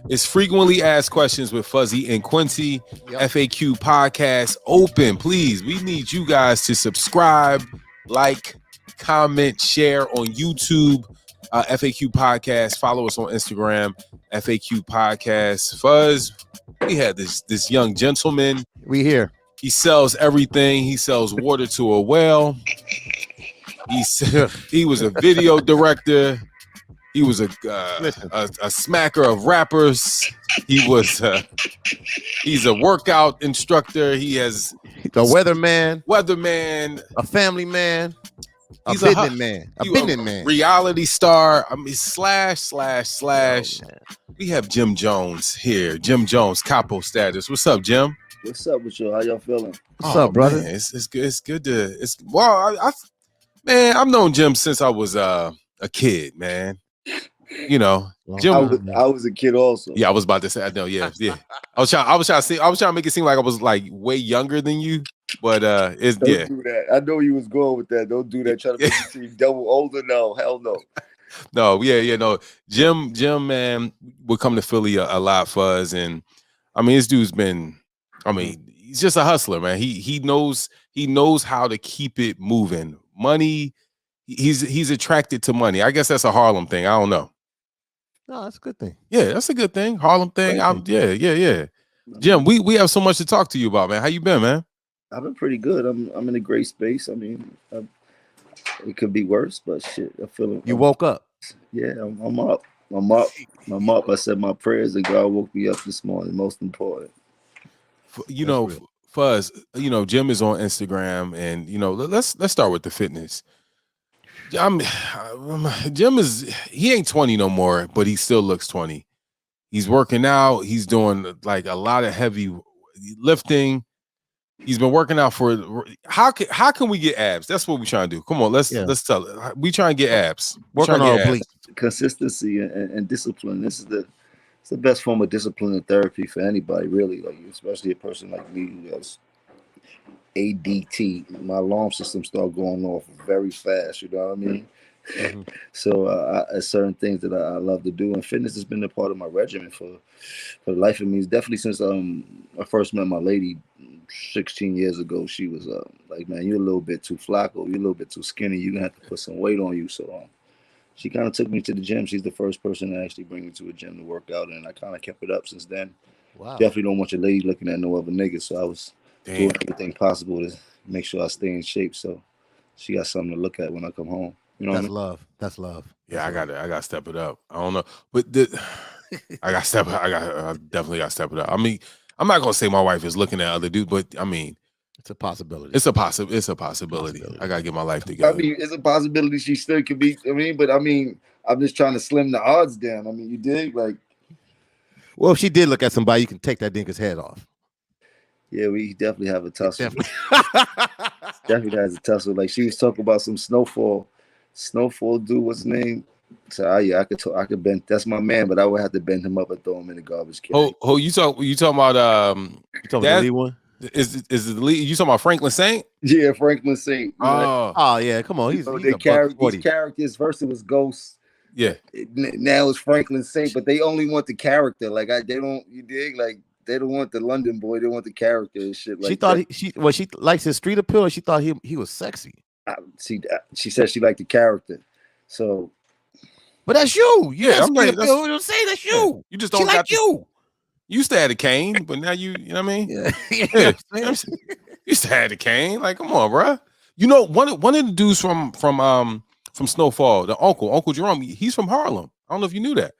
It's frequently asked questions with Fuzzy and Quincy. Yep. FAQ podcast open. Please, we need you guys to subscribe, like, comment, share on YouTube. FAQ podcast. Follow us on Instagram. FAQ podcast. Fuzz, we had this young gentleman. We here. He sells everything. He sells water to a whale. He was a video director. He was a smacker of rappers. He's a workout instructor. He has a weatherman, a family man, he's a business man, reality star. I mean, slash. We have Jim Jones here. Jim Jones, capo status. What's up, Jim? What's up with you? How y'all feeling? What's up, brother? Man, it's good. It's good to. I've known Jim since I was a kid, man. You know, Jim. I was a kid also. Yeah, I was about to say. I know. Yeah. I was trying to make it seem like I was like way younger than you, but Don't do that. I know you was going with that. Don't do that. Try to make you seem double older. No, hell no. No, no. Jim, man, would come to Philly a lot, Fuzz, and I mean, this dude's been. I mean, he's just a hustler, man. He knows how to keep it moving. Money. He's attracted to money. I guess that's a Harlem thing. I don't know. No, that's a good thing. Yeah, that's a good thing. Harlem thing. Yeah. Jim, we have so much to talk to you about, man. How you been, man? I've been pretty good. I'm in a great space. I mean, it could be worse, but shit, I feel it. You woke up. Yeah, I'm up. I'm up. I said my prayers and God woke me up this morning. Most important. You know, Fuzz, you know, Jim is on Instagram, and you know, let's start with the fitness. Jim he ain't 20 no more, but he still looks 20. He's working out. He's doing like a lot of heavy lifting. He's been working out for how can we get abs? That's what we're trying to do. Come on, let's tell it. We try and get abs. Working on obliques. Consistency and discipline. This is the best form of discipline and therapy for anybody, really. Like especially a person like me who has ADT. My alarm system started going off very fast. You know what I mean? Mm-hmm. So certain things that I love to do, and fitness has been a part of my regimen for the life of me. It's definitely since I first met my lady 16 years ago. She was like, man, you're a little bit too flacco. You're a little bit too skinny. You're gonna have to put some weight on you. So she kind of took me to the gym. She's the first person to actually bring me to a gym to work out, and I kind of kept it up since then. Wow. Definitely don't want your lady looking at no other niggas. So I was doing everything possible to make sure I stay in shape. So she got something to look at when I come home. You know that's what I mean? love. That's love. Yeah, I gotta step it up. I don't know, but I definitely gotta step it up. I mean, I'm not gonna say my wife is looking at other dudes, but I mean, it's a possibility. It's a possibility. I gotta get my life together. I mean, it's a possibility she still could be. I mean, but I mean, I'm just trying to slim the odds down. I mean, you dig? Like, well, if she did look at somebody, you can take that dinker's head off. Yeah, we definitely have a tussle. Definitely has a tussle. Like she was talking about some snowfall dude. What's his name? So yeah, I could bend. That's my man, but I would have to bend him up and throw him in the garbage can. Oh, you talking about you talking about the lead one? Is the lead? You talking about Franklin Saint? Yeah, Franklin Saint. Oh yeah, come on. He's these characters. First it was Ghost. Yeah. Now it's Franklin Saint, but they only want the character. Like they don't. You dig? Like they don't want the London boy. They want the character and shit. Like she thought she likes his street appeal, or she thought he was sexy. She said she liked the character. So, but that's you. Yeah, I'm like, don't say that's you. You just don't like you. You used to have a cane, but now you know what I mean? Yeah. You used to have a cane. Like, come on, bro. You know, one of the dudes from Snowfall, the Uncle Jerome, he's from Harlem. I don't know if you knew that.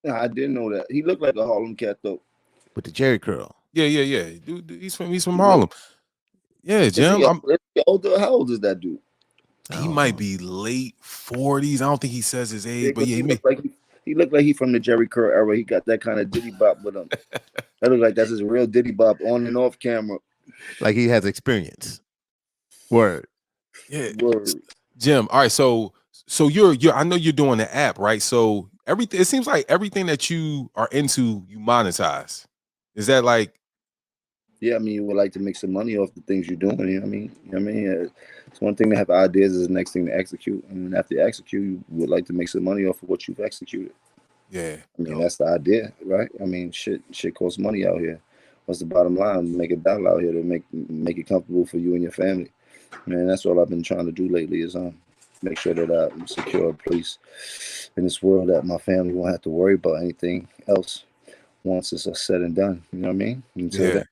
Nah, I didn't know that. He looked like a Harlem cat though. With the Jerry curl. Yeah. Dude, he's from Harlem. Yeah, Jim. How old is that dude? He might be late 40s. I don't think he says his age, but yeah, he looked like he's from the Jerry Curl era. He got that kind of diddy bop with him. That look like that's his real diddy bop on and off camera. Like he has experience. Word. Yeah. Word. Jim. All right. So you're I know you're doing the app, right? So everything, it seems like everything that you are into, you monetize. Is that like? Yeah, I mean, you would like to make some money off the things you're doing. You know what I mean? It's one thing to have ideas, is the next thing to execute. And after you execute, you would like to make some money off of what you've executed. Yeah. I mean, that's the idea, right? I mean, shit costs money out here. What's the bottom line? Make $1 out here to make it comfortable for you and your family. Man, that's all I've been trying to do lately is make sure that I secure a place in this world that my family won't have to worry about anything else once it's said and done. You know what I mean? Until then.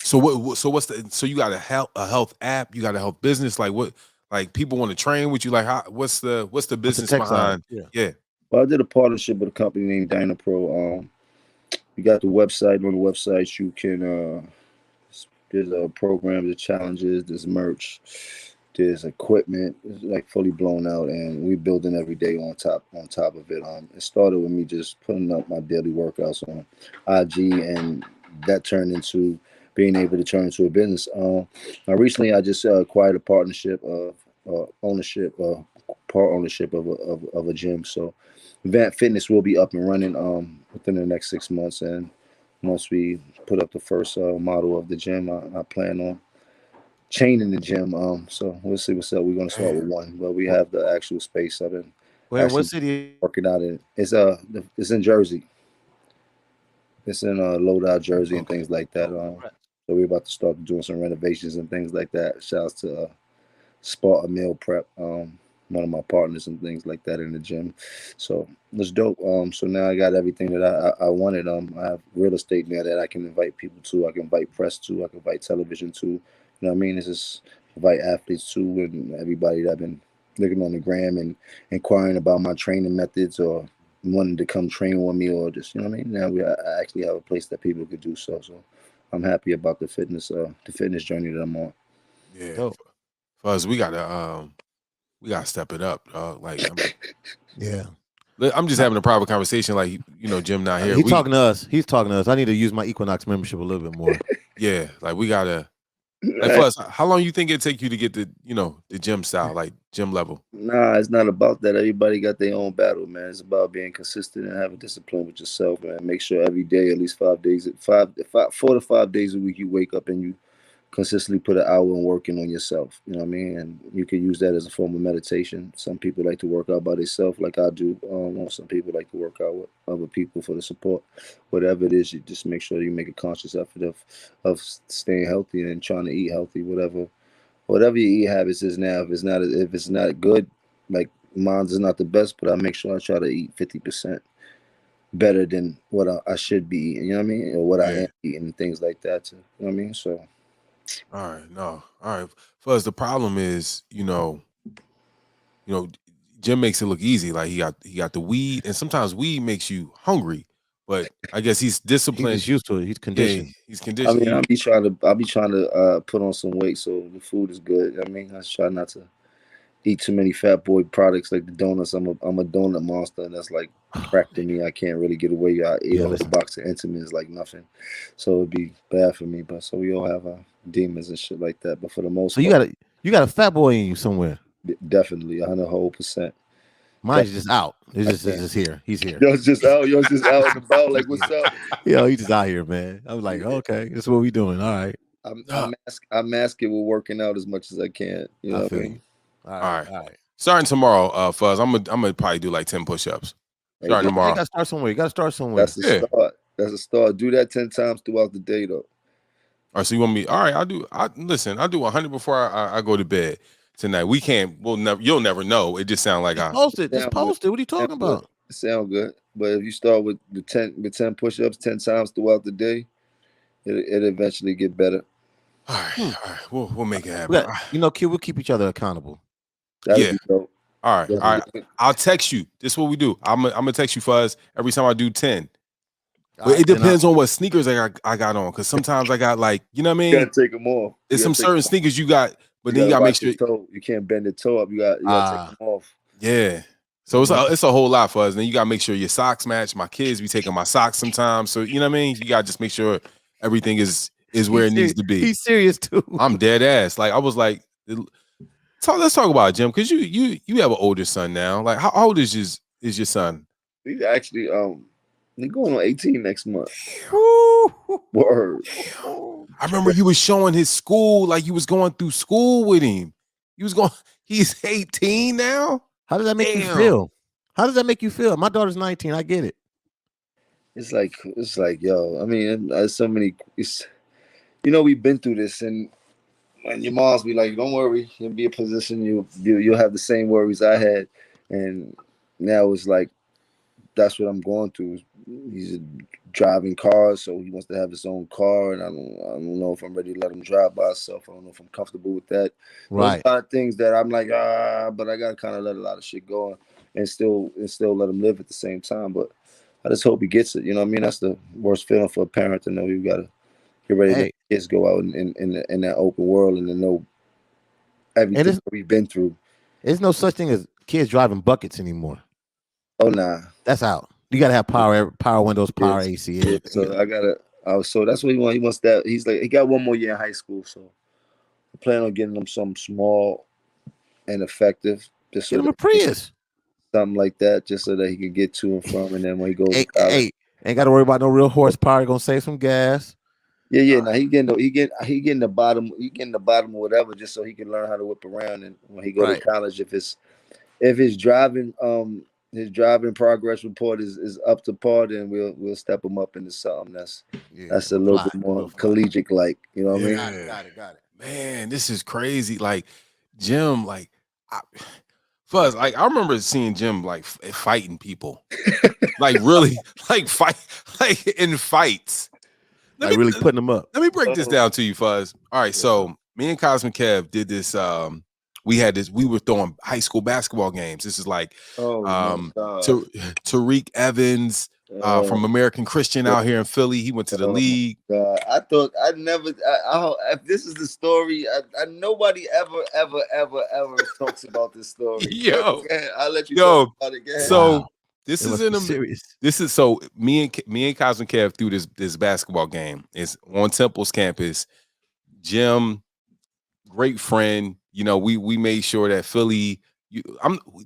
So what's the so you got a health app, you got a health business, like what, like people want to train with you, like what's the business behind? Yeah. Well, I did a partnership with a company named DynaPro. You got the website. On the website you can there's a program, there's challenges, there's merch, there's equipment. It's like fully blown out, and we building every day on top of it. It started with me just putting up my daily workouts on IG, and that turned into being able to turn into a business. Now recently I just acquired a partnership of ownership, part ownership of a gym. So Vant Fitness will be up and running within the next 6 months, and once we put up the first model of the gym, I plan on chaining the gym. So we'll see what's up. We're gonna start with one, but we have the actual space. I've been what city? working out in. It's in Jersey. It's in Lodi, Jersey, and things like that. So we're about to start doing some renovations and things like that. Shouts to Sparta Meal Prep, one of my partners and things like that in the gym. So it's dope. So now I got everything that I wanted. I have real estate now that I can invite people to. I can invite press to. I can invite television to. You know what I mean? It's just invite athletes to, and everybody that been looking on the gram and inquiring about my training methods or wanting to come train with me, or just, you know what I mean? Now I actually have a place that people could do so. So I'm happy about the fitness journey that I'm on. Yeah. Dope. Fuzz, we gotta step it up, dog. Like, I'm just having a private conversation. Like, Jim not here. He's talking to us. I need to use my Equinox membership a little bit more. Yeah, like we gotta. Like, Fuzz, how long you think it'd take you to get the gym style, like gym level? Nah, it's not about that. Everybody got their own battle, man. It's about being consistent and having discipline with yourself, man. Make sure every day, at least 4 to 5 days a week, you wake up and you consistently put an hour in working on yourself. You know what I mean? And you can use that as a form of meditation. Some people like to work out by themselves, like I do. Some people like to work out with other people for the support. Whatever it is, you just make sure you make a conscious effort of staying healthy and trying to eat healthy. Whatever your eat habits is now. If it's not good, like mine's is not the best, but I make sure I try to eat 50% better than what I should be eating. You know what I mean? Or what I am eating, things like that too. You know what I mean? So. All right. Fuzz, the problem is, Jim makes it look easy. Like he got the weed, and sometimes weed makes you hungry. But I guess he's disciplined. He's used to it. He's conditioned. Yeah, he's conditioned. I mean, I'll be trying to put on some weight, so the food is good. I mean, I try not to eat too many fat boy products like the donuts. I'm a donut monster, and that's like crack to me. I can't really get away. I eat a whole box of Intamin's like nothing, so it'd be bad for me. But so we all have our demons and shit like that. But for the most part, you got a fat boy in you somewhere. Definitely 100%. Mine's just out. It's just here. He's here. Yours just out. Yours just out and about. Like, what's up? Yo, he's just out here, man. I'm like, okay, this is what we doing. All right. I mask it with working out as much as I can. You know what I mean? All right. Starting tomorrow, Fuzz, I'm gonna probably do like 10 push-ups. Starting tomorrow. You gotta start somewhere. That's the start. That's a start. Do that 10 times throughout the day, though. All right, so you want me? All right, I'll do 100 before I go to bed tonight. You'll never know. It just sounds like post it. Just post it. What are you talking about? It sound good, but if you start with 10 push-ups 10 times throughout the day, it'll eventually get better. All right. We'll make it happen. We'll keep each other accountable. That'd be dope. All right. I'll text you. This is what we do. I'm gonna text you, Fuzz, every time I do 10. But it depends on what sneakers I got on, because sometimes I got, like, you know what I mean? You gotta take them off. There's some certain sneakers you got, but then you gotta make sure you can't bend the toe up. You gotta take them off. Yeah. So it's a whole lot, Fuzz. Then you gotta make sure your socks match. My kids be taking my socks sometimes, so you know what I mean. You gotta just make sure everything is where it needs to be. He's serious too. I'm dead ass. Like, I was like, let's talk about it, Jim, because you have an older son now. Like, how old is your son? He's actually he's going on 18 next month. Word. I remember you was showing his school, like you was going through school with him. He's 18 now. How does that make you feel? How does that make you feel? My daughter's 19. I get it. It's like, yo. I mean, so many. We've been through this, and your mom's be like, "Don't worry, you'll be in a position. You'll have the same worries I had," and now it's like that's what I'm going through. He's driving cars, so he wants to have his own car, and I don't know if I'm ready to let him drive by himself. I don't know if I'm comfortable with that. Those are Right. a lot of things that I'm like, but I gotta kind of let a lot of shit go and still let him live at the same time. But I just hope he gets it. You know what I mean? That's the worst feeling for a parent to know you gotta get ready to let Hey, kids go out in that open world and to know and everything that we've been through. there's no such thing as kids driving buckets anymore. Oh nah. That's out. You got to have power windows, power Yes. AC. Yeah. So I gotta. So that's what he wants. He wants that. He's like he got one more year in high school, so I plan on getting him something small and effective, just Get so them a that Prius. something like that, just so that he can get to and from, and then when he goes to Hey, college. hey, ain't got to worry about no real horsepower. Gonna save some gas. Yeah. Now he getting the bottom. He getting the bottom of whatever, just so he can learn how to whip around. And when he go to Right. college, if his driving progress report is up to par, then we'll step him up into something that's a little bit more collegiate like. You know what I mean? Got it. Man, this is crazy. Like Jim, like Fuzz, like I remember seeing Jim like fighting people. Like really, like like in fights. Like really putting them up. Let me break this down to you, Fuzz. All right, Yeah. so me and Cosmic Kev did this. We were throwing high school basketball games. This is like Tariq Evans from American Christian out here in Philly. He went to the league. I thought if this is the story, nobody ever talks about this story. Yo, I'll let you talk about it. So Wow. this It is must be serious. This is so me and Cosmic Kev threw this basketball game. It's on Temple's campus. Jim, great friend. You know, we made sure that Philly.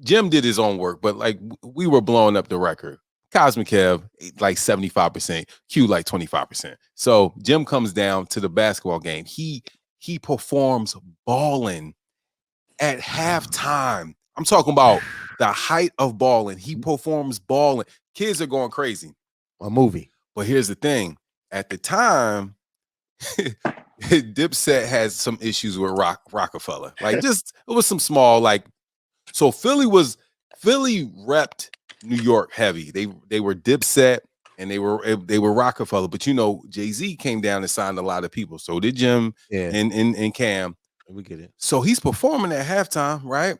Jim did his own work, but like we were blowing up the record. Cosmic Kev like 75%, Q like 25%. So Jim comes down to the basketball game. He performs balling at halftime. I'm talking about the height of balling. He performs balling. Kids are going crazy. A movie. But here's the thing. At the time, Dipset has some issues with Rockefeller. Like just it was some small like. So Philly repped New York heavy. They were Dipset and they were Rockefeller. But you know, Jay-Z came down and signed a lot of people. So did Jim and Cam. We get it. So he's performing at halftime, right?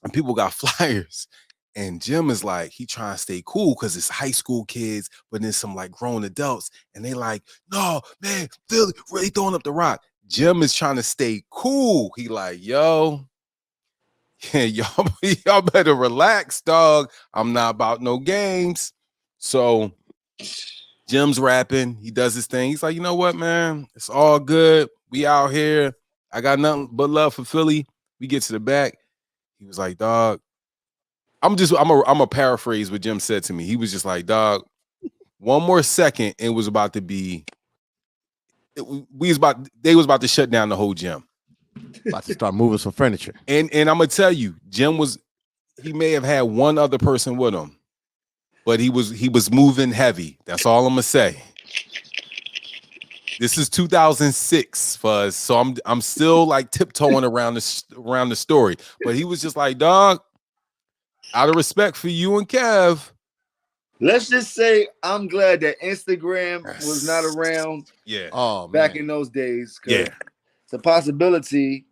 And people got flyers. And Jim is like, he trying to stay cool because it's high school kids, but then some like grown adults. And they like, no, man, Philly really throwing up the rock. Jim is trying to stay cool. He like, yo, yeah, y'all better relax, dog. I'm not about no games. So Jim's rapping. He does his thing. He's like, you know what, man? It's all good. We out here. I got nothing but love for Philly. We get to the back. He was like, dog, I'm a paraphrase what Jim said to me. He was just like, dog, one more second, it was about to be. They was about to shut down the whole gym. About to start moving some furniture. And I'm gonna tell you, he may have had one other person with him, but he was moving heavy. That's all I'm gonna say. This is 2006, Fuzz. So I'm still like tiptoeing around the story. But he was just like, dog, out of respect for you and Kev. Let's just say I'm glad that Instagram was not around. Yeah. Oh, back in those days. Yeah. It's a possibility.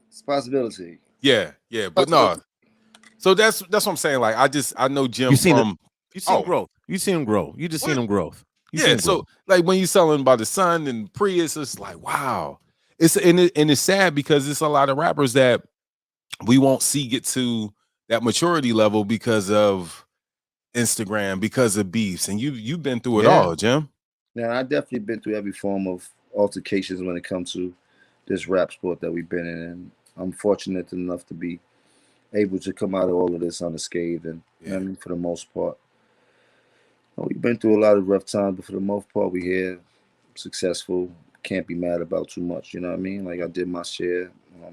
It's a possibility. Yeah. But no. So that's what I'm saying. Like I know Jim from. You seen growth. You seen him grow. You just seen him growth. So like when you selling about the Sun and Prius, it's like wow. It's sad because it's a lot of rappers that we won't see get to that maturity level because of Instagram, because of beefs, and you've been through it all, Jim. Now I definitely been through every form of altercations when it comes to this rap sport that we've been in, and I'm fortunate enough to be able to come out of all of this unscathed, and I mean, for the most part. We've been through a lot of rough times, but for the most part, we here, successful. Can't be mad about too much, you know what I mean? Like I did my share, man,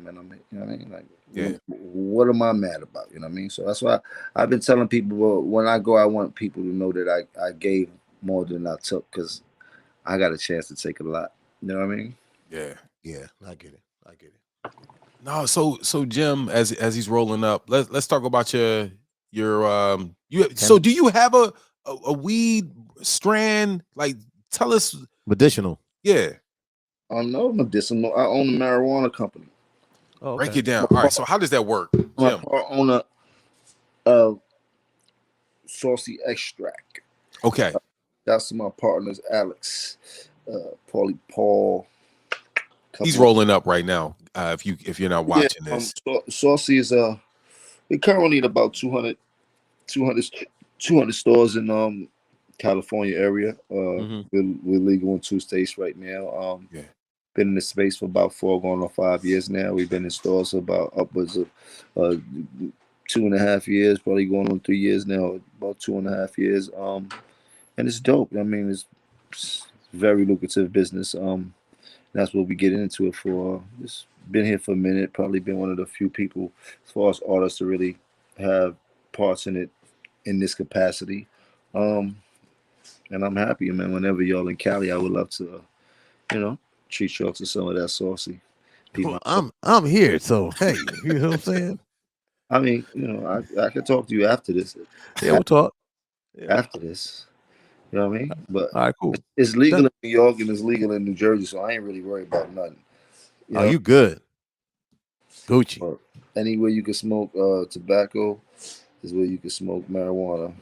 you know what I mean? Like, Yeah. what am I mad about? You know what I mean? So that's why I've been telling people, well, when I go, I want people to know that I gave more than I took, because I got a chance to take a lot. You know what I mean? Yeah. Yeah, I get it. I get it. No, so Jim, as he's rolling up, let's talk about your so do you have a weed strand? Like, tell us. Medicinal. Yeah, I'm no medicinal. I own a marijuana company. Oh, break okay. it down. All right, so how does that work, I'm a Jim? part owner of Saucy Extract. Okay, That's my partners, Alex, Paul. he's Couple. rolling up right now. If you're not Yeah, watching this, Saucy is we currently at about 200 stores in California area. Mm-hmm. We're legal in 2 states right now. yeah, Been in the space for about 4 going on 5 years now. We've been in stores for about upwards of 2.5 years, probably going on 3 years now, about 2.5 years. And it's dope. I mean, it's very lucrative business. That's what we get into it for. It's been here for a minute. Probably been one of the few people, as far as artists, to really have parts in it in this capacity. Um, and I'm happy, man. Whenever y'all in Cali, I would love to, treat y'all to some of that Saucy. Well, I'm here, so hey, you know what I'm saying? I mean, I could talk to you after this. Yeah, we'll talk. Yeah. After this, you know what I mean? But All right, cool. it's legal in New York and it's legal in New Jersey, so I ain't really worried about nothing. You good? Gucci. But anywhere you can smoke tobacco is where you can smoke marijuana.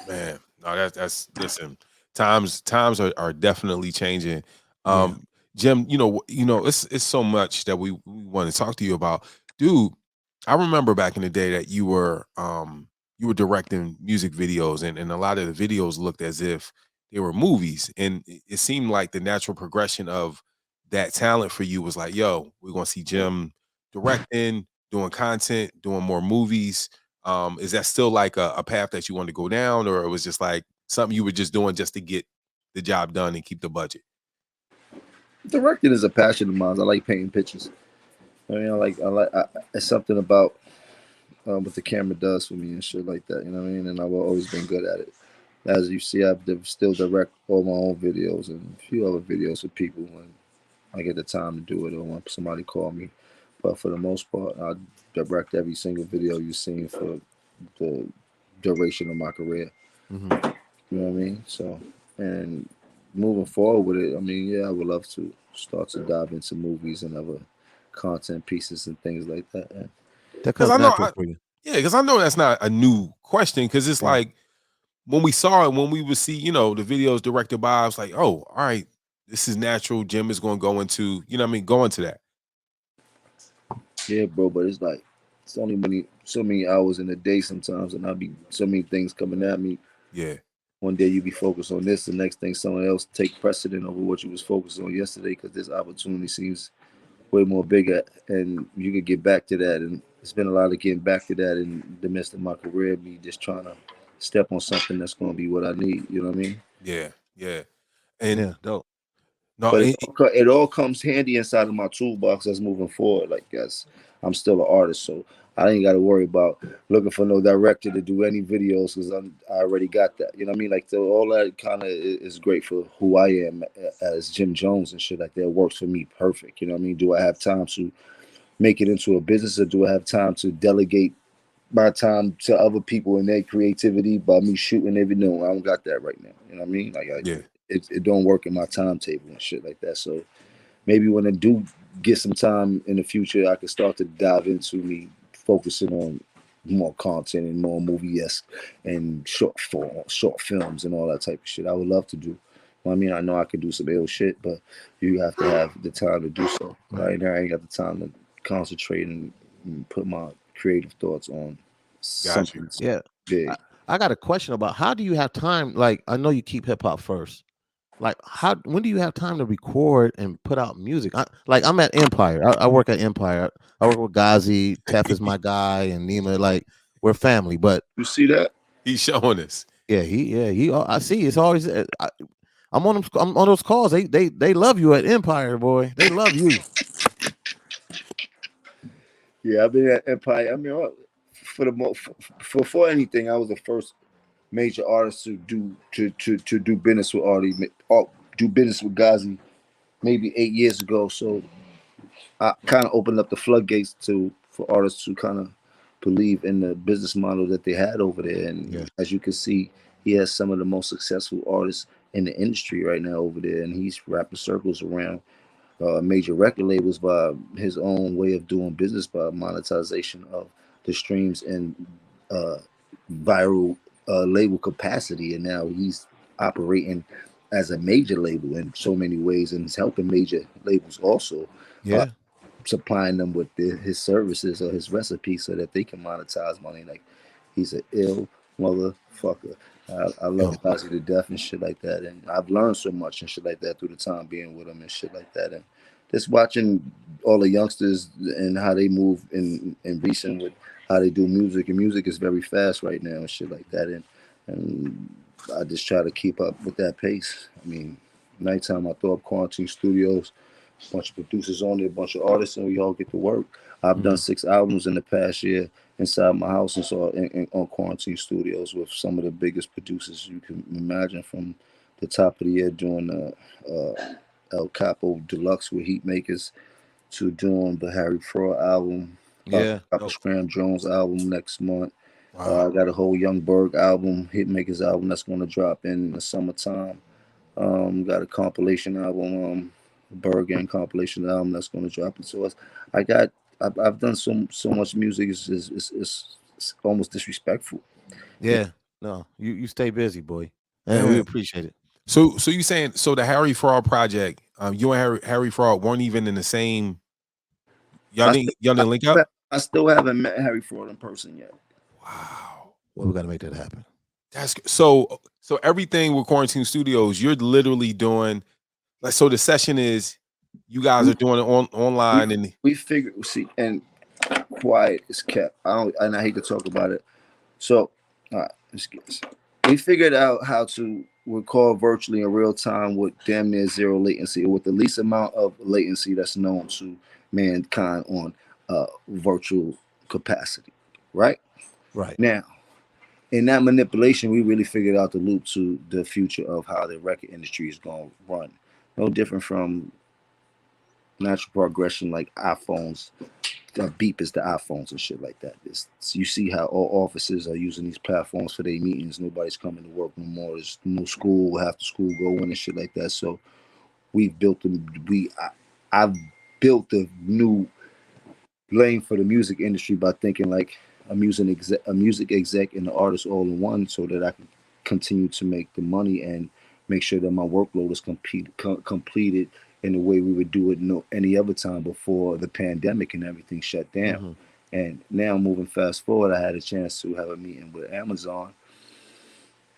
man. No, that's listen. Times are definitely changing. Yeah. Jim, it's so much that we want to talk to you about, dude. I remember back in the day that you were directing music videos, and a lot of the videos looked as if they were movies, and it seemed like the natural progression of that talent for you was like, yo, we're gonna see Jim directing, doing content, doing more movies. Is that still like a path that you want to go down, or it was just like something you were just doing just to get the job done and keep the budget? Directing is a passion of mine. I like painting pictures. I mean, it's something about what the camera does for me and shit like that. You know what I mean? And I've always been good at it. As you see, still direct all my own videos and a few other videos for people when I get the time to do it or when somebody call me. But for the most part, I direct every single video you've seen for the duration of my career. Mm-hmm. You know what I mean? So, and moving forward with it, I mean, yeah, I would love to start to dive into movies and other content pieces and things like that. And That Because comes I know, natural for you. because I know that's not a new question. Because it's Yeah. like when we saw it, when we would see, the videos directed by, I was like, oh, all right, this is natural. Jim is going to go into, go into that. yeah, bro, but it's like it's only so many hours in a day sometimes, and I'll be so many things coming at me. Yeah, One day you be focused on this, the next thing someone else take precedent over what you was focused on yesterday, because this opportunity seems way more bigger, and you could get back to that. And it's been a lot of getting back to that in the midst of my career, me just trying to step on something that's going to be what I need. You know what I mean? yeah, yeah. And Yeah, dope. no, But it all comes handy inside of my toolbox as moving forward. Like, yes, I'm still an artist, so I ain't got to worry about looking for no director to do any videos because I already got that. You know what I mean? Like, all that kind of is great for who I am as Jim Jones and shit like that. It works for me perfect. You know what I mean? Do I have time to make it into a business, or do I have time to delegate my time to other people and their creativity by me shooting every? No, I don't got that right now. You know what I mean? Like, yeah, it don't work in my timetable and shit like that. So maybe when I do get some time in the future, I can start to dive into me focusing on more content and more movie-esque and short films and all that type of shit. I would love to do. I mean, I know I could do some ill shit, but you have to have the time to do so. Right now, I ain't got the time to concentrate and put my creative thoughts on got you. something Yeah. big. I got a question about how do you have time? Like, I know you keep hip hop first. Like, when do you have time to record and put out music? I'm at Empire. I work at Empire. I work with Ghazi. Tef is my guy, and Nima. Like, we're family. But You see that? He's showing us. yeah, he. I see. It's always. I'm on them. I'm on those calls. They love you at Empire, boy. They love you. Yeah, I've been at Empire. I mean, for the for anything, I was the first major artist to do business with do business with Ghazi maybe 8 years ago. So I kind of opened up the floodgates for artists to kind of believe in the business model that they had over there. Yeah. And as you can see, he has some of the most successful artists in the industry right now over there, and he's wrapping circles around major record labels by his own way of doing business by monetization of the streams and uh, viral label capacity. And now he's operating as a major label in so many ways, and he's helping major labels also. Uh, Yeah. Supplying them with his services or his recipes so that they can monetize money. Like, he's an ill motherfucker. I love Yo. Ozzy to death and shit like that, and I've learned so much and shit like that through the time being with him and shit like that, and just watching all the youngsters and how they move in recent with how they do music, and music is very fast right now and shit like that, and I just try to keep up with that pace. I mean, nighttime I throw up Quarantine Studios, bunch of producers on there, a bunch of artists, and we all get to work. I've done 6 albums in the past year inside my house and so on Quarantine Studios with some of the biggest producers you can imagine, from the top of the year doing El Capo Deluxe with Heatmakers to doing the Harry Fraud album, Yeah. Papa Scram Jones album next month. Wow. I got a whole Young Berg album, Hitmakers album that's going to drop in the summertime. Got a compilation album, Berg and compilation album that's going to drop into us. I've done so much music. It's almost disrespectful. Yeah. No, you stay busy, boy. And we appreciate it. So you saying the Harry Fraud project? You and Harry Fraud weren't even in the same. Y'all didn't link up. I still haven't met Harry Fraud in person yet. Wow. Well, we got to make that happen. That's so everything with Quarantine Studios, you're literally doing like, so the session is you guys are doing it online and we figure, see, and quiet is kept. I hate to talk about it. So, all right, let's get this. We figured out how to record virtually in real time with damn near zero latency, or with the least amount of latency that's known to mankind on virtual capacity. Right? Right. Now, in that manipulation, we really figured out the loop to the future of how the record industry is going to run. No different from natural progression, like iPhones. Beep is the iPhones and shit like that. You see how all offices are using these platforms for their meetings. Nobody's coming to work no more. There's no school. Half the school go in and shit like that. So we've built I've built a new lane for the music industry by thinking like a music exec and the artist all in one, so that I can continue to make the money and make sure that my workload is completed in the way we would do it any other time before the pandemic and everything shut down. And now, moving fast forward, I had a chance to have a meeting with Amazon,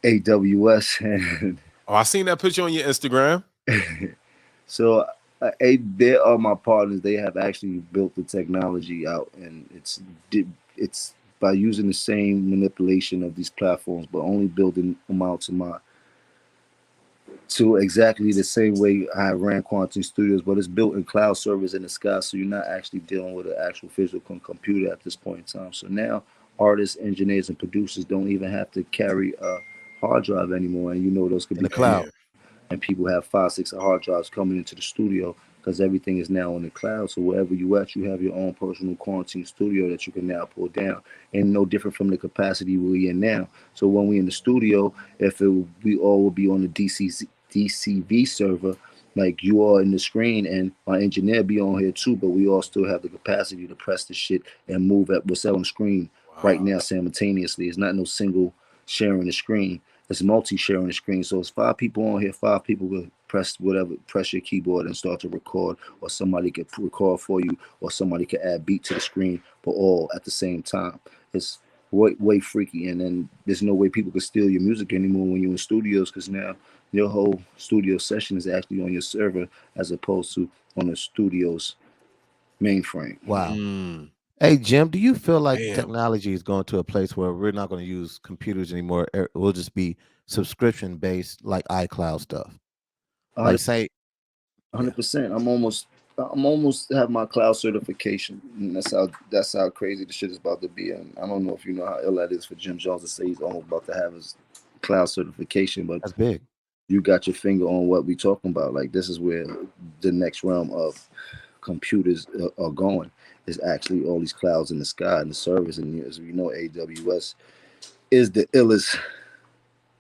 AWS, and I seen that picture on your Instagram. so they are my partners. They have actually built the technology out, and it's by using the same manipulation of these platforms, but only building them out to exactly the same way I ran Quantum Studios, but it's built in cloud servers in the sky, so you're not actually dealing with an actual physical computer at this point in time. So now artists, engineers, and producers don't even have to carry a hard drive anymore, and those could In be the cloud. and people have 5, 6 hard drives coming into the studio because everything is now on the cloud. So wherever you at, you have your own personal Quarantine Studio that you can now pull down, and no different from the capacity we're in now. So when we in the studio, we all will be on the DCV server, like you are in the screen, and our engineer be on here too, but we all still have the capacity to press the shit and move at what's on the screen right now simultaneously. It's not no single sharing the screen. It's multi-sharing the screen. So it's 5 people on here, 5 people will press your keyboard and start to record, or somebody can record for you, or somebody can add beat to the screen, but all at the same time. It's way freaky, and then there's no way people can steal your music anymore when you're in studios, because now your whole studio session is actually on your server as opposed to on the studio's mainframe. Wow. Hey, Jim, do you feel like Damn. technology is going to a place where we're not going to use computers anymore? It will just be subscription based, like iCloud stuff. Like say 100%. I'm almost I'm almost have my cloud certification. And that's how crazy the shit is about to be. And I don't know if you know how ill that is for Jim Jones to say he's almost about to have his cloud certification, but That's big. you got your finger on what we talking about. Like this is where the next realm of computers are going. Is actually all these clouds in the sky and the service. And as we know, AWS is the illest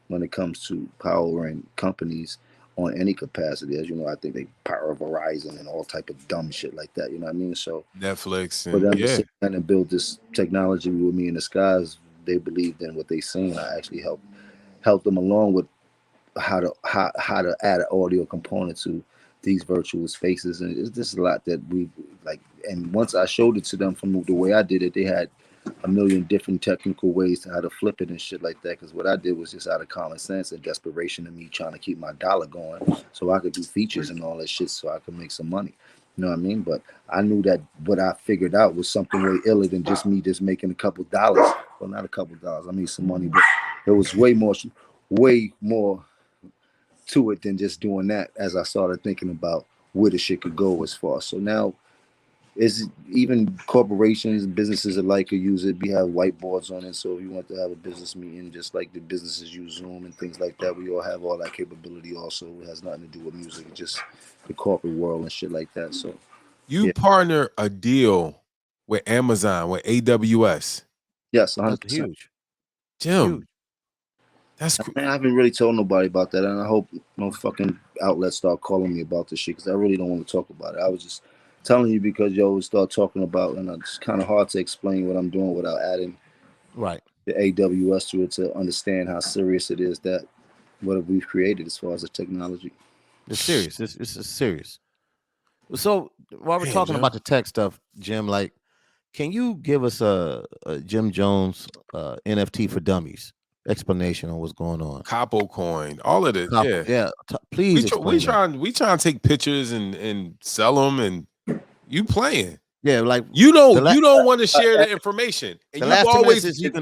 when it comes to powering companies on any capacity. As you know, I think they power Verizon and all type of dumb shit like that. You know what I mean? So Netflix for and them to sit down and build this technology with me in the skies, they believed in what they seen. I actually helped them along with how to add an audio component to these virtual spaces, and it's just a lot that we like. And once I showed it to them from the way I did it, they had a million different technical ways to how to flip it and shit like that. Because what I did was just out of common sense and desperation of me trying to keep my dollar going, so I could do features and all that shit, so I could make some money. You know what I mean? But I knew that what I figured out was something way iller than just me just making a couple dollars. Well, not a couple dollars. I mean some money, but it was way more to it than just doing that. As I started thinking about where the shit could go as far. So now is even corporations, businesses alike could use it. We have whiteboards on it, so if you want to have a business meeting, just like the businesses use Zoom and things like that, we all have all that capability. Also, it has nothing to do with music, it's just the corporate world and shit like that. So you partner a deal with Amazon, with AWS. Yes, 100%. That's huge. Jim, Huge. that's I haven't really told nobody about that, and I hope no fucking outlets start calling me about this shit because I really don't want to talk about it. I was just telling you because you always start talking about, and it's kind of hard to explain what I'm doing without adding Right. the AWS to it to understand how serious it is that what we've created as far as the technology. It's serious. It's serious. So while we're Man, talking Jim. about the tech stuff, Jim, like, can you give us a Jim Jones NFT for dummies explanation on what's going on? Capo coin, all of it. Yeah. Please explain that. We trying to take pictures and sell them, and you playing. Yeah, like You don't want to share the information. And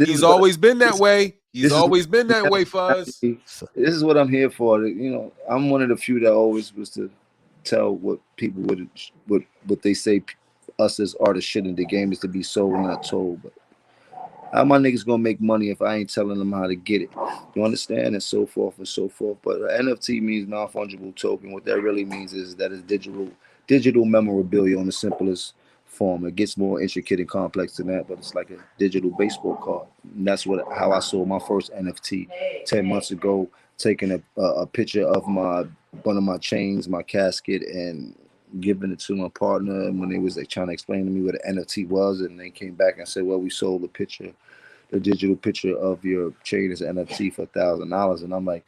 he's always been that way. He's always been that way, Fuzz. This is what I'm here for. You know, I'm one of the few that always was to tell what people what they say us as artists shit in the game is to be sold, not told. But how my niggas gonna make money if I ain't telling them how to get it? You understand? And so forth and so forth. But NFT means non-fungible token. What that really means is that it's digital memorabilia on the simplest form. It gets more intricate and complex than that, but it's like a digital baseball card. And that's how I sold my first NFT 10 months ago, taking a picture of one of my chains, my casket, and giving it to my partner. And when they was like trying to explain to me what an NFT was, and they came back and said, well, we sold the digital picture of your chain as an NFT for $1,000. And I'm like,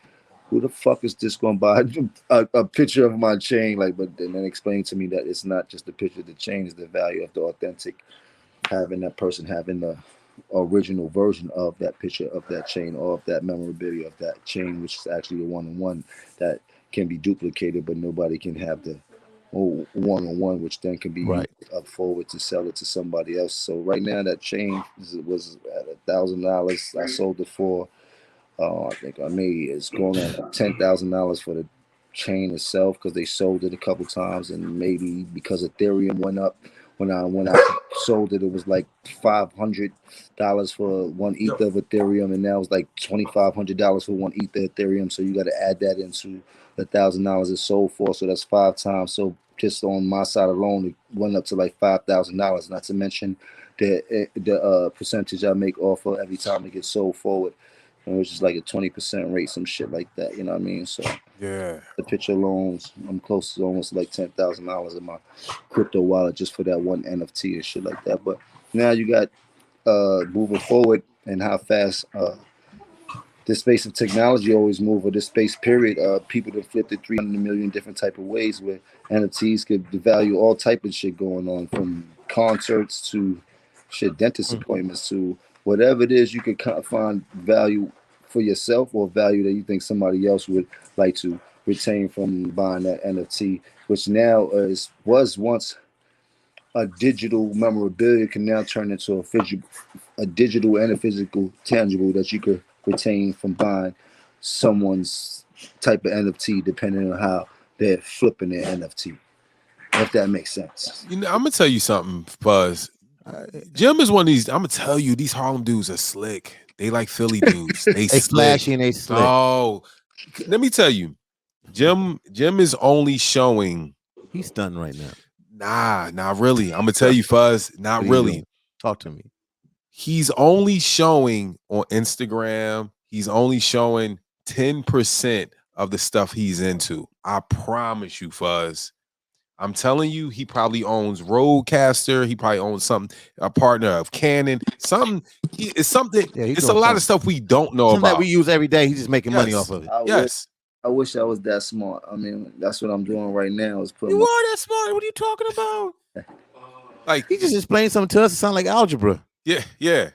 who the fuck is just gonna buy a picture of my chain? Like, but then explain to me that it's not just the picture of the chain, it's the value of the authentic, having that person having the original version of that picture of that chain or of that memorabilia of that chain, which is actually a one-on-one that can be duplicated, but nobody can have the one-on-one, which then can be used up forward to sell it to somebody else. So right now that chain was at $1,000. I sold it for I think it's going at $10,000 for the chain itself because they sold it a couple times, and maybe because Ethereum went up when I sold it, it was like $500 for 1 ETH of Ethereum, and now it's like $2,500 for 1 ETH of Ethereum. So you got to add that into the $1,000 it sold for. So that's 5 times. So just on my side alone, it went up to like $5,000. Not to mention the percentage I make off of every time it gets sold forward. It was just like a 20% rate, some shit like that. You know what I mean? So yeah, the picture loans, I'm close to almost like $10,000 in my crypto wallet just for that one NFT and shit like that. But now you got moving forward and how fast this space of technology always move, or this space period, people that flipped it 300 million different type of ways where NFTs could value all type of shit going on, from concerts to shit, dentist appointments to whatever it is. You could find value for yourself or value that you think somebody else would like to retain from buying that NFT, which now was once a digital memorabilia, can now turn into a digital and a physical tangible that you could retain from buying someone's type of NFT, depending on how they're flipping their NFT. if that makes sense. You know, I'm gonna tell you something, Fuzz. Jim is one of these. I'm gonna tell you, these Harlem dudes are slick. They like Philly dudes. They They slick. flashy and they slick. Oh, let me tell you, Jim is only showing. He's stunned right now. Nah, not really. I'm gonna tell you, Fuzz. Not What are you really. doing? Talk to me. He's only showing on Instagram. He's only showing 10% of the stuff he's into. I promise you, Fuzz. I'm telling you, he probably owns Rodecaster. He probably owns something, a partner of Canon. Something. It's something. Yeah, he's It's a doing lot of something. stuff we don't know Something about. that we use every day. He's just making money Yes. off of it. Yes. I wish I was that smart. I mean, that's what I'm doing right now. Is putting You are that smart. What are you talking about? Like, He just explained something to us. It sounds like algebra. yeah.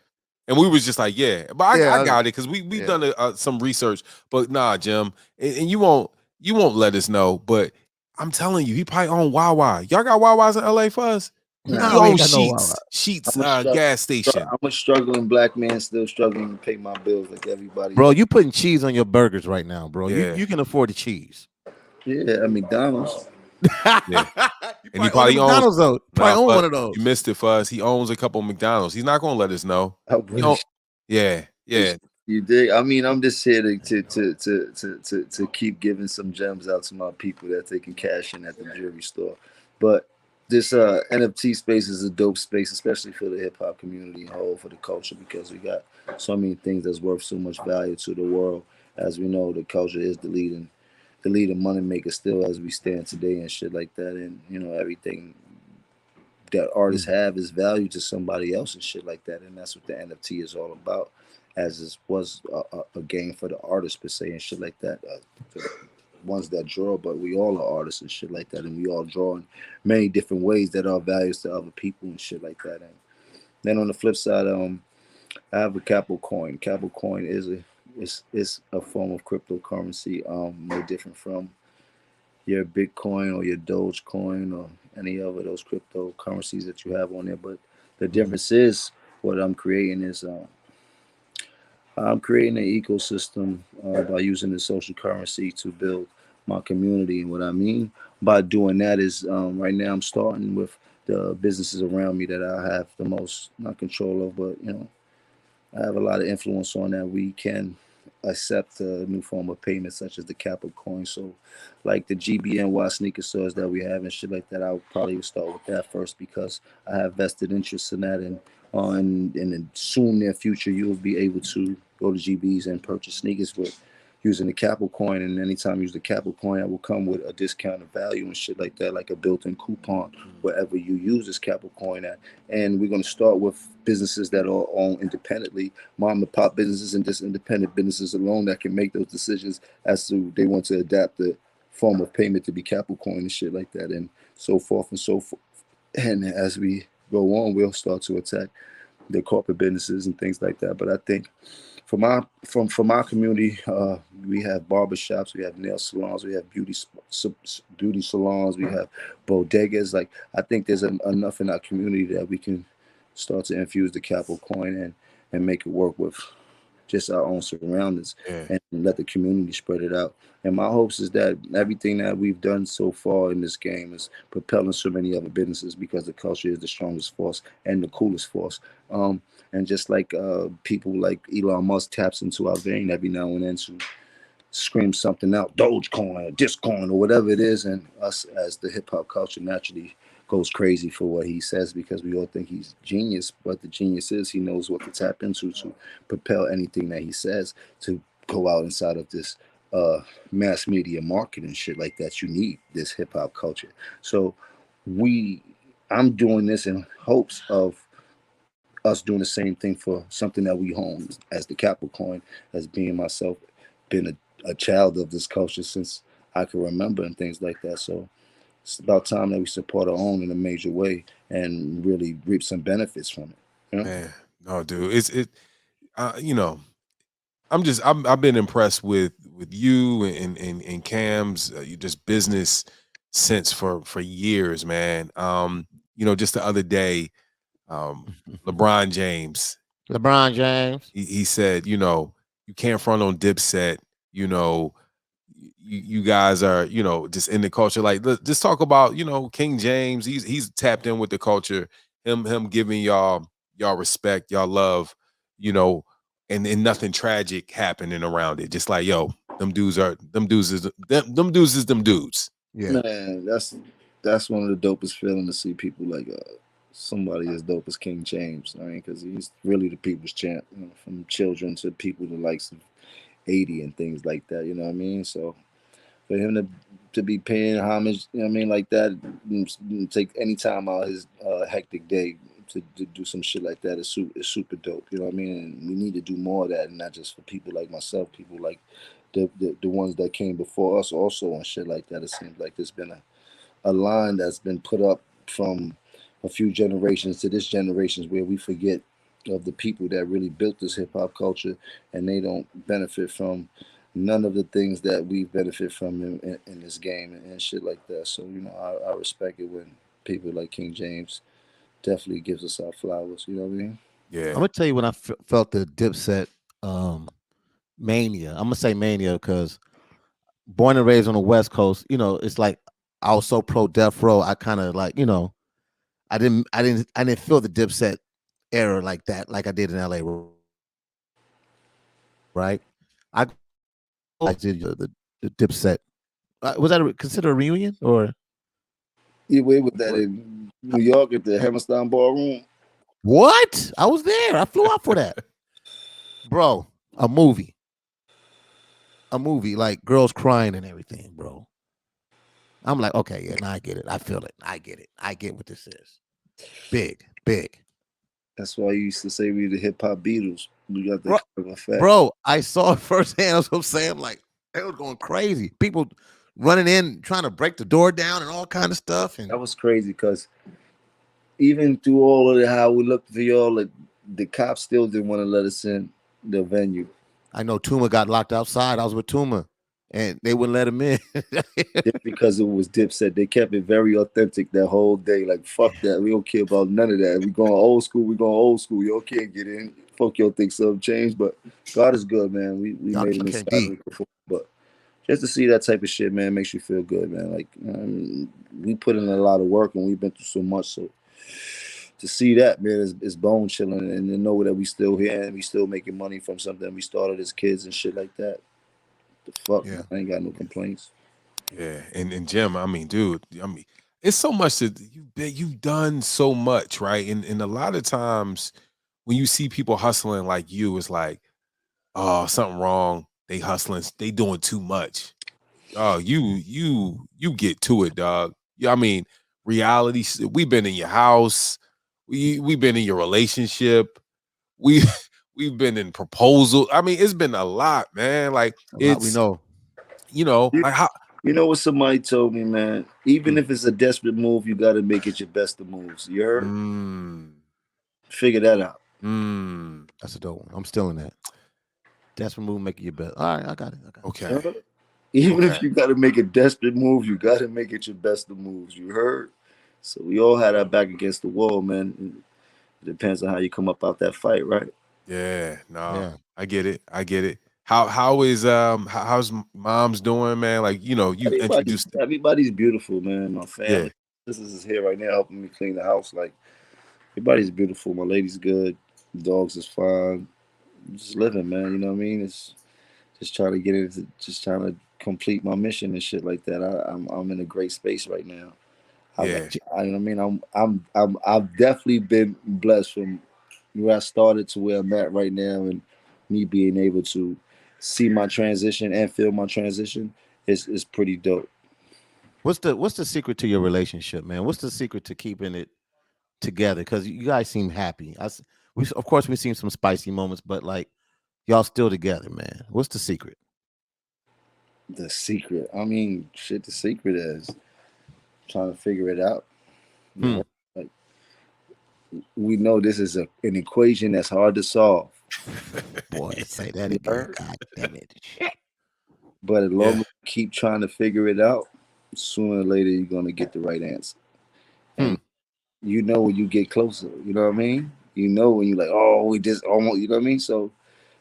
And we was just like, yeah. But I got it because we've yeah. done some research. But nah, Jim, and you won't let us know. But I'm telling you, he probably own Wawa. Y'all got Wawas in LA, Fuzz? Nah, He we ain't owns got no Sheets. Wawa. Sheets I'm a gas station. I'm a struggling black man, still struggling to pay my bills like everybody. Bro, you putting cheese on your burgers right now, bro. Yeah. You can afford the cheese. Yeah, at McDonald's. Yeah. And he probably owns McDonald's though. Probably own one of those. You missed it, Fuzz. He owns a couple of McDonald's. He's not gonna let us know. I wish. Yeah. You dig? I mean, I'm just here to keep giving some gems out to my people that they can cash in at the jewelry store. But this NFT space is a dope space, especially for the hip hop community and whole, for the culture, because we got so many things that's worth so much value to the world. As we know, the culture is the leading money maker still as we stand today and shit like that. And you know, everything that artists have is value to somebody else and shit like that. And that's what the NFT is all about, as it was a game for the artists per se and shit like that. The ones that draw, but we all are artists and shit like that, and we all draw in many different ways that are values to other people and shit like that. And then on the flip side, I have a Capital Coin. Capital Coin is a form of cryptocurrency, no different from your Bitcoin or your Dogecoin or any of those cryptocurrencies that you have on there. But the difference is what I'm creating is I'm creating an ecosystem by using the social currency to build my community. And what I mean by doing that is right now I'm starting with the businesses around me that I have the most, not control of, but, you know, I have a lot of influence on that. We can accept a new form of payment such as the Capital Coin. So like the GBNY sneaker stores that we have and shit like that, I'll probably start with that first because I have vested interest in that. And in the soon near future, you'll be able to go to GBs and purchase sneakers with using the Capital Coin. And anytime you use the Capital Coin, it will come with a discounted value and shit like that, like a built-in coupon wherever you use this Capital Coin at. And we're going to start with businesses that are owned independently, mom and pop businesses and just independent businesses alone that can make those decisions as to they want to adapt the form of payment to be Capital Coin and shit like that, and so forth and so forth. And as we go on, we'll start to attack the corporate businesses and things like that. But I think from our community, we have barbershops, we have nail salons, we have beauty salons, we have bodegas. Like, I think there's enough in our community that we can start to infuse the Capital Coin and make it work with just our own surroundings and let the community spread it out. And my hopes is that everything that we've done so far in this game is propelling so many other businesses because the culture is the strongest force and the coolest force. And just like people like Elon Musk taps into our vein every now and then to scream something out, Dogecoin or Discoin or whatever it is, and us as the hip hop culture naturally goes crazy for what he says because we all think he's genius, but the genius is he knows what to tap into to propel anything that he says to go out inside of this mass media market and shit like that. You need this hip hop culture. So I'm doing this in hopes of us doing the same thing for something that we own as the Capital Coin, as being myself, been a child of this culture since I can remember and things like that. So it's about time that we support our own in a major way and really reap some benefits from it. You know? Man, no, dude, you know, I've been impressed with you and Cam's you just business sense for years, man. You know, just the other day, LeBron James, LeBron James. he said, you know, you can't front on Dipset, you know, you guys are, just in the culture. Like, just talk about, King James. He's tapped in with the culture. Him giving y'all respect, y'all love, and nothing tragic happening around it. Just like, yo, them dudes is them dudes. Yeah. Man, that's one of the dopest feelings to see people like somebody as dope as King James. I mean, because he's really the people's champ, from children to people the likes of 80 and things like that. You know what I mean? So for him to be paying homage, you know what I mean, like that, take any time out of his hectic day to do some shit like that is super dope. You know what I mean? And we need to do more of that, and not just for people like myself, people like the ones that came before us also and shit like that. It seems like there's been a line that's been put up from a few generations to this generations where we forget of the people that really built this hip hop culture, and they don't benefit from none of the things that we benefit from in this game and shit like that. So I respect it when people like King James definitely gives us our flowers. You know what I mean? I'm Yeah. gonna tell you when I felt the Dipset mania. I'm gonna say mania because born and raised on the West Coast, it's like I was so pro Death Row. I kind of like, I didn't feel the Dipset era like that, like I did in LA, right? I did the Dipset. Was that considered a reunion or You wait with that what? in New York at the Hammerstein Ballroom. What? I was there. I flew out for that, bro. A movie like girls crying and everything, bro. I'm like, okay, yeah, now I get it. I feel it. I get it. I get what this is. Big, big. That's why you used to say we the hip hop Beatles. We got Bro, that kind of effect. bro, I saw it firsthand. That's what I'm saying. Like, they was going crazy. People running in, trying to break the door down and all kind of stuff. And That was crazy because even through all of how we looked for y'all, like the cops still didn't want to let us in the venue. I know Tuma got locked outside. I was with Tuma, and they wouldn't let him in. Just because it was Dipset. They kept it very authentic that whole day. Like, fuck that. We don't care about none of that. We going old school. We going old school. Y'all can't get in. Fuck y'all think something changed. But God is good, man. We Y'all made it can't inside D. before. But just to see that type of shit, man, makes you feel good, man. Like, we put in a lot of work and we've been through so much. So to see that, man, is bone chilling. And to know that we still here and we still making money from something we started as kids and shit like that. The fuck, Yeah. man. I ain't got no complaints. Yeah, and Jim, I mean, dude, I mean, it's so much that you've done so much, right? And a lot of times when you see people hustling like you, it's like, oh, something wrong. They hustling, they doing too much. Oh, you get to it, dog. Yeah, I mean, reality. We've been in your house. We've been in your relationship. We we've been in proposal. I mean, it's been a lot, man. Like A lot we it's know. like how. You know what somebody told me, man? Even Mm, if it's a desperate move, you got to make it your best of moves. You heard? mm, Figure that out. mm. That's a dope one. I'm still in that. That's what move making you better. All right, I got it. You Okay. heard? Even Okay. if you got to make a desperate move, you got to make it your best of moves. You heard? So we all had our back against the wall, man. It depends on how you come up out that fight, right? Yeah. No, Yeah. I get it. I get it. How's mom's doing, man? Like, you Everybody's introduced. everybody's beautiful, man. My Yeah. family, this is here right now helping me clean the house. Like everybody's beautiful. My lady's good. Dogs is fine. Just living, man. You know what I mean? It's just trying to get into just trying to complete my mission and shit like that. I'm in a great space right now. Yeah. You know what I mean? I've definitely been blessed from where I started to where I'm at right now, and me being able to see my transition and feel my transition is pretty dope. What's the secret to your relationship, man? What's the secret to keeping it together? Because you guys seem happy. We of course we've seen some spicy moments, but like y'all still together, man. What's the secret? The secret, I mean, shit. The secret is trying to figure it out. You Hmm. heard? Like we know this is an equation that's hard to solve. Boy, say that You again. heard? God damn it. Shit. But as long Yeah. as you keep trying to figure it out, sooner or later you're gonna get the right answer. Hmm. And you know when you get closer, you know what I mean? You know when you're like, oh, we just almost, you know what I mean? So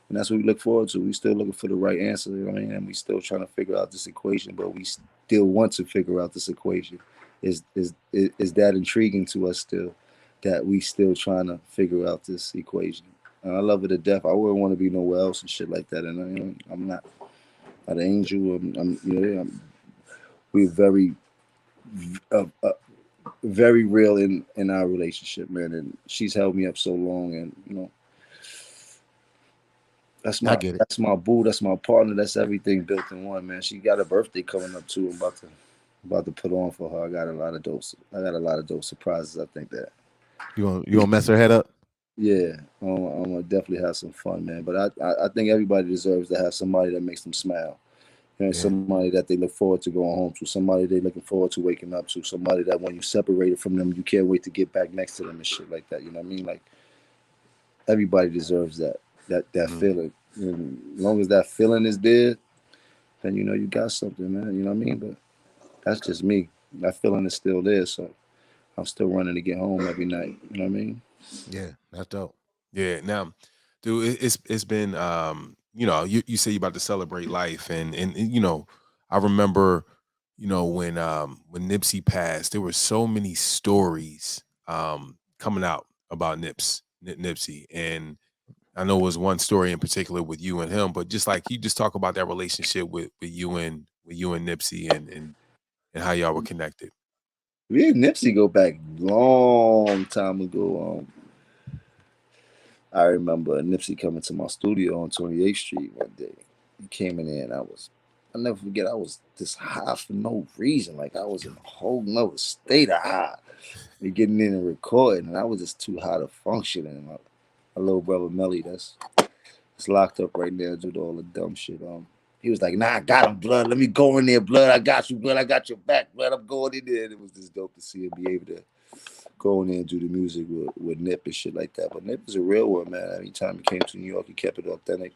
And that's what we look forward to. We still looking for the right answer, you know what I mean? And we still trying to figure out this equation, but we still want to figure out this equation. Is that intriguing to us still? That we still trying to figure out this equation. And I love it to death. I wouldn't want to be nowhere else and shit like that. And I'm not an angel. We're uh, uh, very real in our relationship, man. And she's held me up so long, and that's I get it. that's my boo, that's my partner, that's everything built in one, man. She got a birthday coming up too. I'm about to put on for her. I got a lot of dope surprises. I think that. You gonna mess her head up? Yeah, I'm gonna definitely have some fun, man. But I think everybody deserves to have somebody that makes them smile. You know, somebody that they look forward to going home to, somebody they looking forward to waking up to, somebody that when you separated from them, you can't wait to get back next to them and shit like that. You know what I mean? Like everybody deserves that feeling. And as long as that feeling is there, then you got something, man. You know what I mean? But that's just me. That feeling is still there, so I'm still running to get home every night. You know what I mean? Yeah, that's dope. Yeah. Now, dude, it's been you say you about to celebrate life, and I remember when Nipsey passed, there were so many stories coming out about Nipsey, and I know it was one story in particular with you and him, but just like you just talk about that relationship with you and Nipsey and how y'all were connected. Me and Nipsey go back long time ago. I remember Nipsey coming to my studio on 28th Street one day. He came in there and I'll never forget, I was this high for no reason. Like I was in a whole nother state of high. We getting in and recording, and I was just too high to function. And my little brother Melly, that's locked up right now due to all the dumb shit. He was like, "Nah, I got him, blood. Let me go in there, blood. I got you, blood. I got your back, blood. I'm going in there." And it was just dope to see him be able to go in there and do the music with Nip and shit like that. But Nip is a real one, man. Anytime he came to New York, he kept it authentic.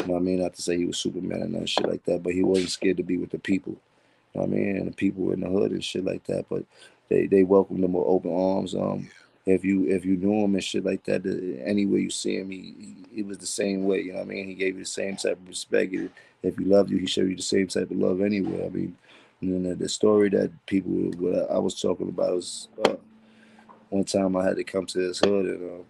You know what I mean? Not to say he was Superman and none shit like that, but he wasn't scared to be with the people. You know what I mean? And the people were in the hood and shit like that. But they welcomed him with open arms. If you knew him and shit like that, anywhere you see him, he was the same way. You know what I mean? He gave you the same type of respect. If he loved you, he showed you the same type of love anyway. I mean, and then the story that what I was talking about was one time I had to come to his hood, and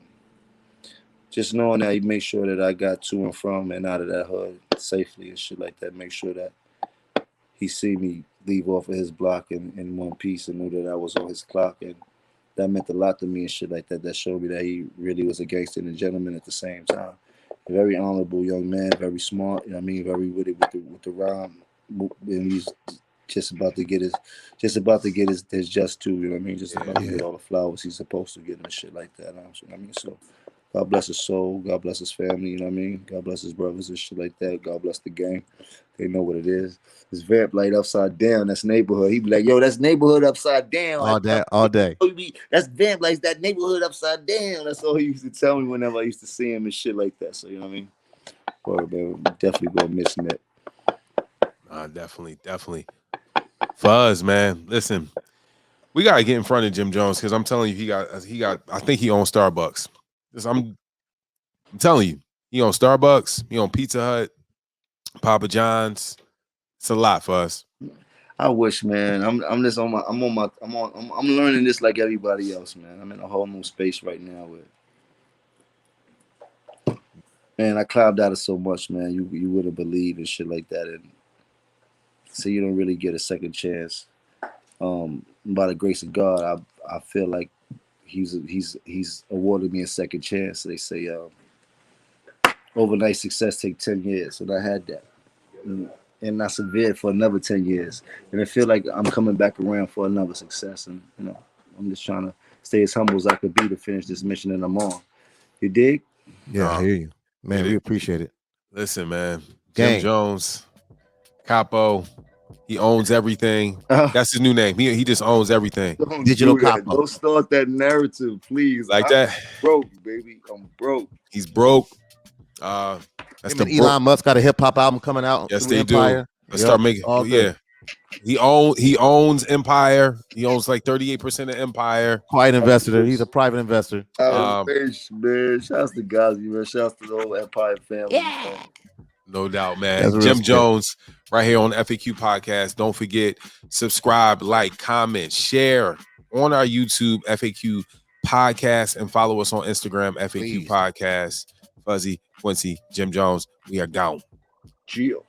just knowing that he made sure that I got to and from and out of that hood safely and shit like that. Make sure that he see me leave off of his block in one piece and knew that I was on his clock, and that meant a lot to me and shit like that. That showed me that he really was a gangster and a gentleman at the same time. A very honorable young man, very smart. You know what I mean? Very witty with the rhyme. And he's just about to get his just due. You know what I mean? Just about to get all the flowers he's supposed to get and shit like that. You know what I mean? So God bless his soul. God bless his family. You know what I mean? God bless his brothers and shit like that. God bless the gang. They know what it is. This vamp light upside down. That's neighborhood. He be like, "Yo, that's neighborhood upside down." All day. That's vamp lights. That neighborhood upside down. That's all he used to tell me whenever I used to see him and shit like that. So you know what I mean? Word, man. Definitely gonna miss Nip. Definitely. For us, man. Listen, we gotta get in front of Jim Jones because I'm telling you, he got. I think he owns Starbucks. I'm telling you, he owns Starbucks. He owns Pizza Hut, Papa John's. It's a lot for us. I wish, man. I'm learning this like everybody else, man. I'm in a whole new space right now with, man, I climbed out of so much, man. You wouldn't believe and shit like that. And so you don't really get a second chance. By the grace of God, I feel like he's awarded me a second chance. They say overnight success take 10 years, and I had that. And I severed for another 10 years. And I feel like I'm coming back around for another success. And I'm just trying to stay as humble as I could be to finish this mission that I'm on. You dig? Yeah, I hear you. Man, we appreciate it. Listen, man. Gang. Jim Jones, Capo, he owns everything. That's his new name. He just owns everything. Digital Capo. Don't start that narrative, please. Like that. I'm broke, baby. I'm broke. He's broke. That's Him and Elon Musk got a hip hop album coming out. Yes, through they Empire. do. Let's start making. all yeah. He owns Empire. He owns like 38% of Empire. Quiet investor. He's a private investor. Man. Shouts to Gazi, man. Shouts to the whole Empire family. Yeah. No doubt, man. That's real Jim shit. Jones, right here on FAQ Podcast. Don't forget, subscribe, like, comment, share on our YouTube FAQ Podcast, and follow us on Instagram FAQ Please. Podcast. Fuzzy, Quincy, Jim Jones. We are gone. Gio.